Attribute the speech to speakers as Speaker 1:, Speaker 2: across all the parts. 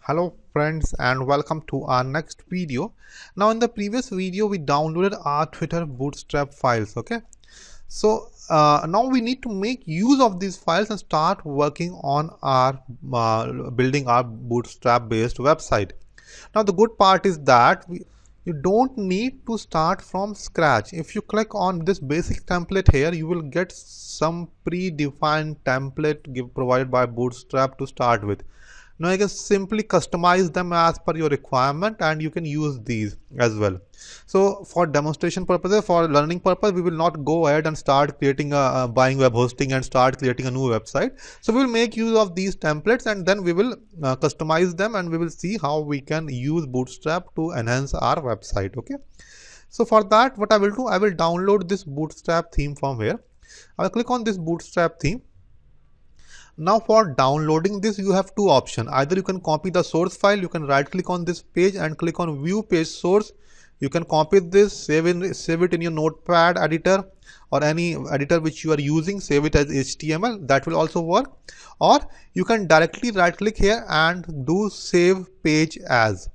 Speaker 1: Hello friends and welcome to our next video. Now in the previous video we downloaded our Twitter bootstrap files. Okay, so now we need to make use of these files and start working on our building our bootstrap based website. Now the good part is that you don't need to start from scratch. If you click on this basic template here, you will get some predefined template provided by Bootstrap to start with. Now you can simply customize them as per your requirement and you can use these as well. So for demonstration purposes, for learning purpose, we will not go ahead and start creating buying web hosting and start creating a new website. So we will make use of these templates and then we will customize them and we will see how we can use Bootstrap to enhance our website. Okay. So for that, what I will do, I will download this Bootstrap theme from here. I will click on this Bootstrap theme. Now for downloading this, you have two options. Either you can copy the source file, you can right click on this page and click on view page source. You can copy this, save it in your notepad editor or any editor which you are using, save it as HTML, that will also work. Or you can directly right click here and do save page as.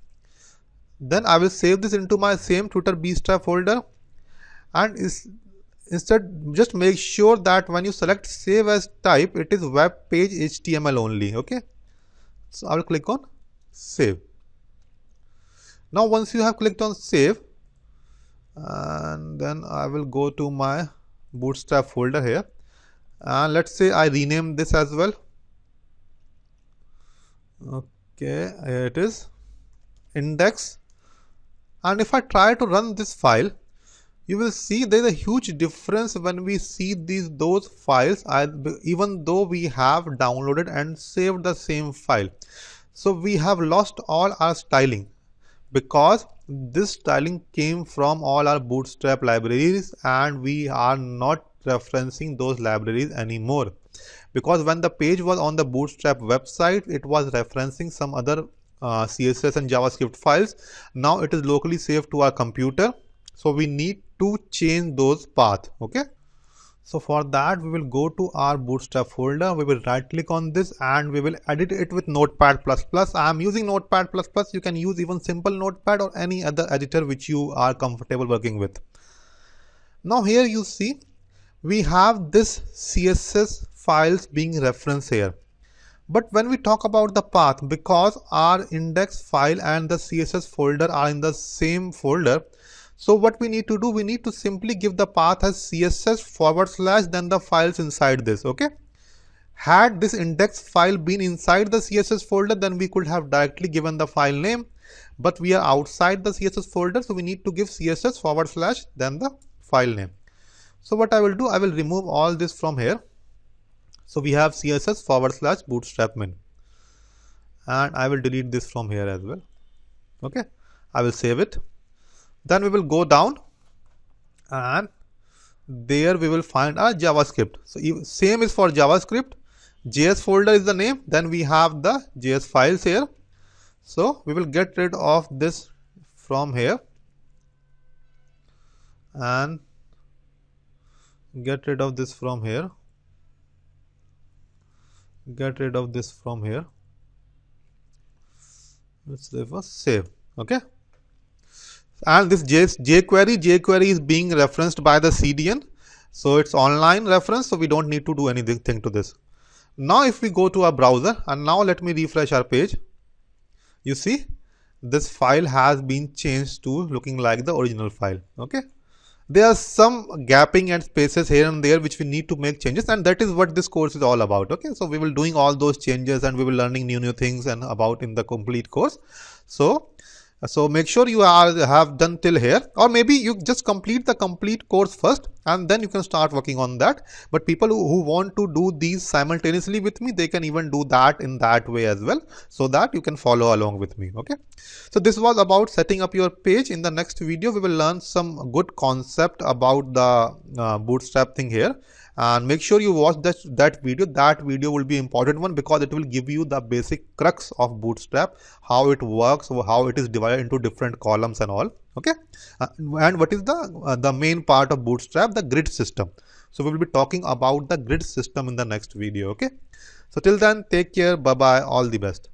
Speaker 1: Then I will save this into my same Twitter bootstrap folder, and instead just make sure that when you select save as type, it is web page HTML only. Okay, so I will click on save. Now once you have clicked on save, and then I will go to my bootstrap folder here, and let's say I rename this as well. Okay, here it is, index. And if I try to run this file, you will see there is a huge difference when we see those files, even though we have downloaded and saved the same file. So we have lost all our styling because this styling came from all our bootstrap libraries and we are not referencing those libraries anymore, because when the page was on the bootstrap website, it was referencing some other CSS and JavaScript files. Now it is locally saved to our computer, so we need to change those paths. Okay, so for that we will go to our bootstrap folder, we will right click on this and we will edit it with Notepad++. I am using Notepad++. You can use even simple Notepad or any other editor which you are comfortable working with. Now here you see we have this CSS files being referenced here. But when we talk about the path, because our index file and the CSS folder are in the same folder, so what we need to do, we need to simply give the path as CSS / then the files inside this. Okay. Had this index file been inside the CSS folder, then we could have directly given the file name, but we are outside the CSS folder, so we need to give CSS / then the file name. So what I will do, I will remove all this from here. So we have CSS / bootstrap min, and I will delete this from here as well. Okay, I will save it. Then we will go down and there we will find our JavaScript. So same is for JavaScript. JS folder is the name. Then we have the JS files here. So we will get rid of this from here and get rid of this from here. Get rid of this from here. Let's therefore save. Okay. And this jQuery is being referenced by the CDN, so it's online reference, so we don't need to do anything to this. Now if we go to our browser and now let me refresh our page, you see this file has been changed to looking like the original file. Okay, there are some gapping and spaces here and there which we need to make changes, and that is what this course is all about. Okay, so we will doing all those changes and we will learning new things and about in the complete course. So make sure you have done till here, or maybe you just complete the complete course first and then you can start working on that. But people who want to do these simultaneously with me, they can even do that in that way as well, so that you can follow along with me. Okay, so this was about setting up your page. In the next video we will learn some good concept about the bootstrap thing here, and make sure you watch that video. That video will be important one because it will give you the basic crux of bootstrap, how it works, how it is divided into different columns and all. Okay, and what is the main part of bootstrap, the grid system. So we will be talking about the grid system in the next video. Okay, so till then, take care, bye bye, all the best.